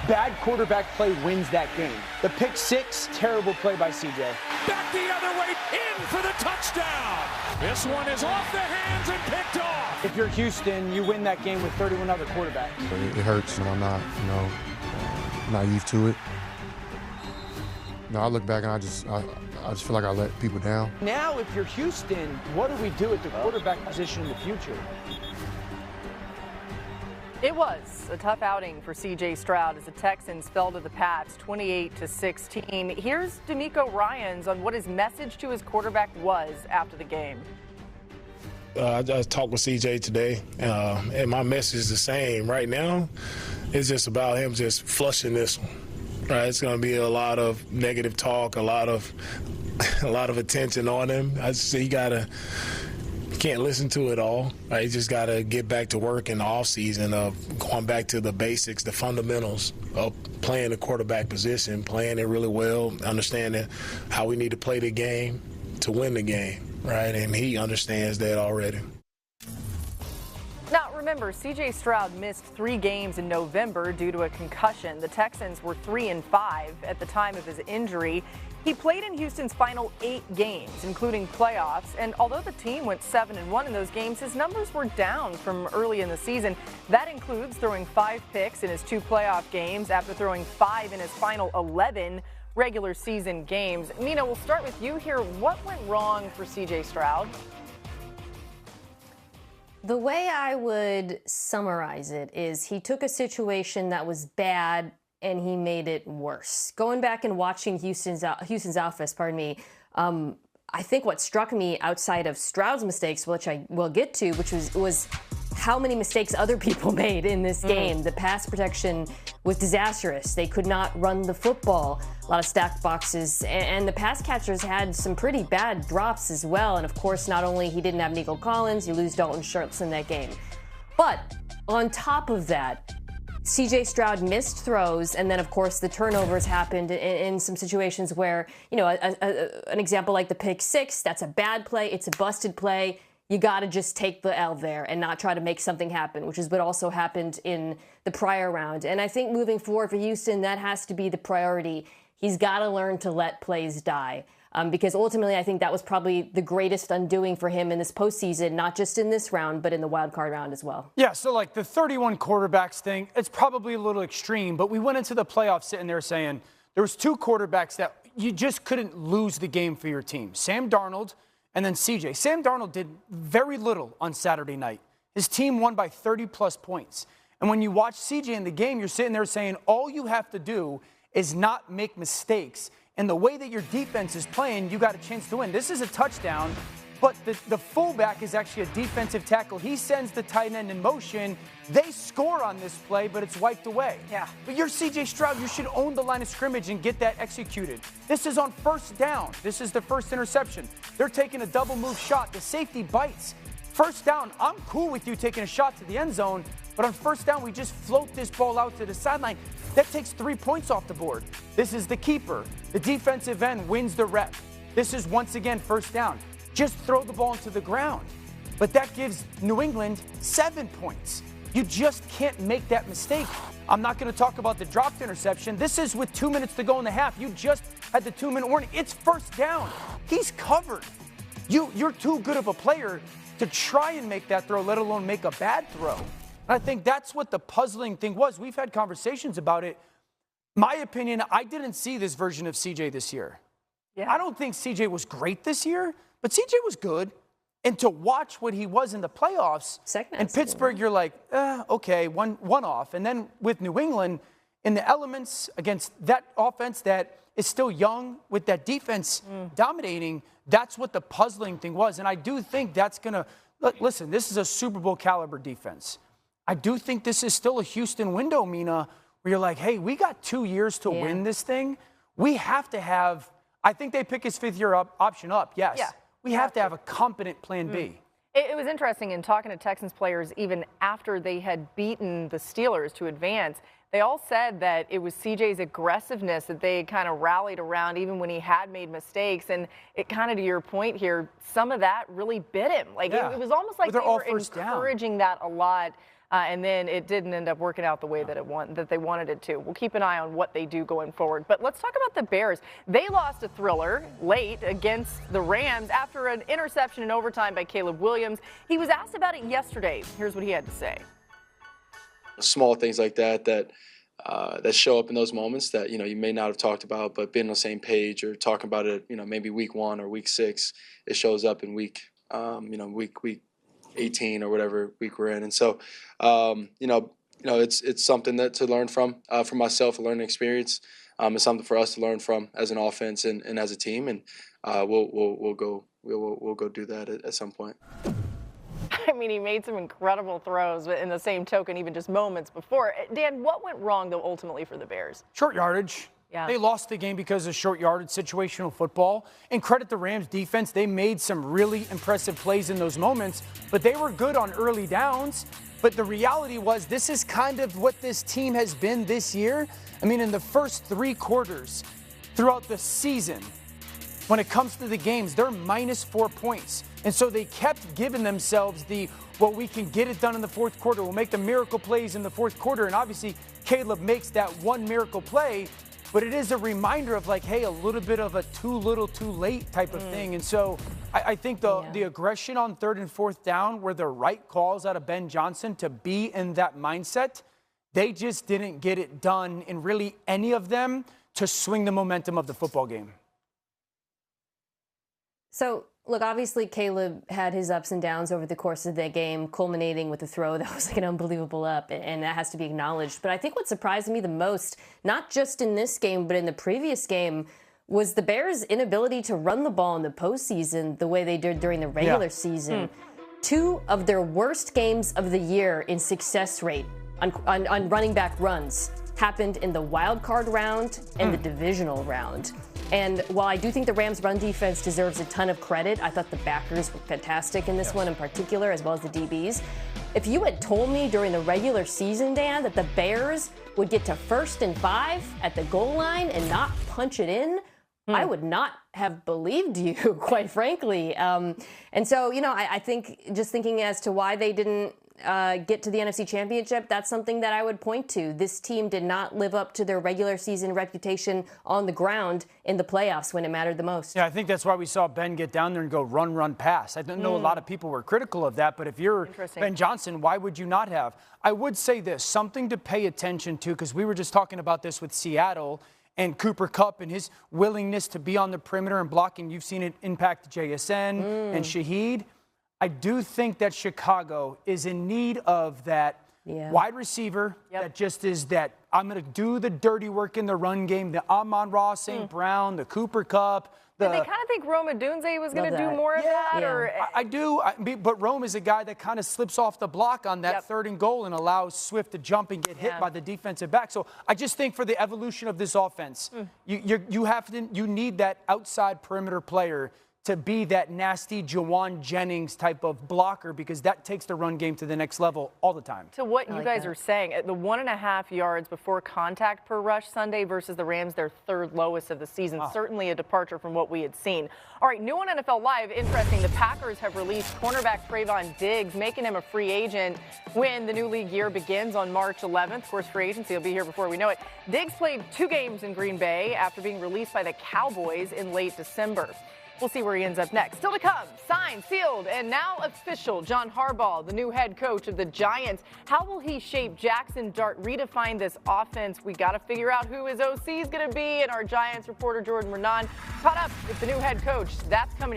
Bad quarterback play wins that game. The pick six, terrible play by CJ. Back the other way, in for the touchdown. This one is off the hands and picked off. If you're Houston, you win that game with 31 other quarterbacks. It hurts, and I'm not, naive to it. I look back and I just feel like I let people down. Now, if you're Houston, what do we do at the quarterback position in the future? It was a tough outing for C.J. Stroud as the Texans fell to the Pats 28-16. Here's D'Amico Ryans on what his message to his quarterback was after the game. I talked with C.J. today, and my message is the same. Right now, it's just about him just flushing this one. Right, it's going to be a lot of negative talk, a lot of attention on him. He can't listen to it all. Right? He just got to get back to work in the offseason of going back to the basics, the fundamentals of playing the quarterback position, playing it really well, understanding how we need to play the game to win the game, right? And he understands that already. Now, remember, C.J. Stroud missed 3 games in November due to a concussion. The Texans were 3-5 at the time of his injury. He played in Houston's final 8 games, including playoffs, and although the team went 7-1 in those games, his numbers were down from early in the season. That includes throwing 5 picks in his 2 playoff games after throwing 5 in his final 11 regular season games. Mina, we'll start with you here. What went wrong for C.J. Stroud? The way I would summarize it is he took a situation that was bad and he made it worse. Going back and watching Houston's office, I think what struck me outside of Stroud's mistakes, which I will get to, which was how many mistakes other people made in this game. The pass protection was disastrous. They could not run the football. A lot of stacked boxes. And the pass catchers had some pretty bad drops as well. And of course, not only he didn't have Nico Collins, you lose Dalton Schultz in that game. But on top of that, C.J. Stroud missed throws, and then, of course, the turnovers happened in some situations where, an example like the pick six, that's a bad play, it's a busted play. You got to just take the L there and not try to make something happen, which is what also happened in the prior round. And I think moving forward for Houston, that has to be the priority. He's got to learn to let plays die. Because ultimately, I think that was probably the greatest undoing for him in this postseason, not just in this round, but in the wild card round as well. Yeah, so like the 31 quarterbacks thing, it's probably a little extreme, but we went into the playoffs sitting there saying there was 2 quarterbacks that you just couldn't lose the game for your team. Sam Darnold and then CJ. Sam Darnold did very little on Saturday night. His team won by 30-plus points. And when you watch CJ in the game, you're sitting there saying all you have to do is not make mistakes. And the way that your defense is playing, you got a chance to win. This is a touchdown, but the fullback is actually a defensive tackle. He sends the tight end in motion. They score on this play, but it's wiped away. Yeah. But you're C.J. Stroud. You should own the line of scrimmage and get that executed. This is on first down. This is the first interception. They're taking a double move shot. The safety bites. First down, I'm cool with you taking a shot to the end zone, but on first down, we just float this ball out to the sideline. That takes 3 points off the board. This is the keeper. The defensive end wins the rep. This is once again first down. Just throw the ball into the ground. But that gives New England 7 points. You just can't make that mistake. I'm not going to talk about the dropped interception. This is with 2 minutes to go in the half. You just had the 2-minute warning. It's first down. He's covered. You're too good of a player to try and make that throw, let alone make a bad throw. And I think that's what the puzzling thing was. We've had conversations about it. My opinion, I didn't see this version of CJ this year. Yeah. I don't think CJ was great this year, but CJ was good. And to watch what he was in the playoffs, in Pittsburgh, you're like, okay, one off. And then with New England, in the elements against that offense that is still young, with that defense dominating, that's what the puzzling thing was. And I do think that's going to, listen, this is a Super Bowl caliber defense. I do think this is still a Houston window, Mina, where you're like, hey, we got 2 years to win this thing. We have to have, I think they pick his 5th-year option up, yes. Yeah, we have to have a competent plan B. It was interesting in talking to Texans players even after they had beaten the Steelers to advance. They all said that it was CJ's aggressiveness that they kind of rallied around even when he had made mistakes. And it kind of, to your point here, some of that really bit him. Like it was almost like they were encouraging that a lot and then it didn't end up working out the way that they wanted it to. We'll keep an eye on what they do going forward. But let's talk about the Bears. They lost a thriller late against the Rams after an interception in overtime by Caleb Williams. He was asked about it yesterday. Here's what he had to say. Small things like that show up in those moments that, you may not have talked about, but being on the same page or talking about it, maybe week 1 or week 6, it shows up in week 18 or whatever week we're in. And so, it's something that to learn from for myself, a learning experience. It's something for us to learn from as an offense and as a team. And we'll go do that at some point. I mean, he made some incredible throws, but in the same token, even just moments before. Dan, what went wrong, though, ultimately for the Bears? Short yardage. Yeah. They lost the game because of short yardage, situational football. And credit the Rams defense. They made some really impressive plays in those moments, but they were good on early downs. But the reality was this is kind of what this team has been this year. I mean, in the first 3 quarters throughout the season, when it comes to the games, they're minus 4 points. And so they kept giving themselves we can get it done in the fourth quarter. We'll make the miracle plays in the fourth quarter. And obviously, Caleb makes that one miracle play. But it is a reminder of hey, a little bit of a too little, too late type of thing. And so I think the aggression on 3rd and 4th down were the right calls out of Ben Johnson to be in that mindset. They just didn't get it done in really any of them to swing the momentum of the football game. So, look, obviously Caleb had his ups and downs over the course of that game, culminating with a throw that was an unbelievable up, and that has to be acknowledged. But I think what surprised me the most, not just in this game, but in the previous game, was the Bears' inability to run the ball in the postseason the way they did during the regular season. 2 of their worst games of the year in success rate on running back runs happened in the wild card round and the divisional round. And while I do think the Rams' run defense deserves a ton of credit, I thought the backers were fantastic in this one in particular, as well as the DBs. If you had told me during the regular season, Dan, that the Bears would get to 1st and 5 at the goal line and not punch it in, I would not have believed you, quite frankly. And so, I think just thinking as to why they didn't get to the NFC Championship, that's something that I would point to. This team did not live up to their regular season reputation on the ground in the playoffs when it mattered the most. Yeah, I think that's why we saw Ben get down there and go run, pass. I know a lot of people were critical of that, but if you're Ben Johnson, why would you not have? I would say this, something to pay attention to, because we were just talking about this with Seattle and Cooper Kupp and his willingness to be on the perimeter and blocking. You've seen it impact JSN and Shaheed. I do think that Chicago is in need of that wide receiver that just is that I'm going to do the dirty work in the run game, the Amon-Ra St. Brown, the Cooper Kupp. Did they kind of think Rome Odunze was going to do more of that? Or? I do, but Rome is a guy that kind of slips off the block on that 3rd and goal and allows Swift to jump and get hit by the defensive back. So I just think for the evolution of this offense, you need that outside perimeter player to be that nasty Jawan Jennings type of blocker, because that takes the run game to the next level all the time. To what you guys are saying, the 1.5 yards before contact per rush Sunday versus the Rams, their 3rd lowest of the season. Certainly a departure from what we had seen. All right, new on NFL Live. Interesting, the Packers have released cornerback Trevon Diggs, making him a free agent when the new league year begins on March 11th. Of course, free agency will be here before we know it. Diggs played 2 games in Green Bay after being released by the Cowboys in late December. We'll see where he ends up next. Still to come, signed, sealed, and now official. John Harbaugh, the new head coach of the Giants. How will he shape Jackson Dart, redefine this offense? We got to figure out who his OC is going to be. And our Giants reporter, Jordan Renan, caught up with the new head coach. That's coming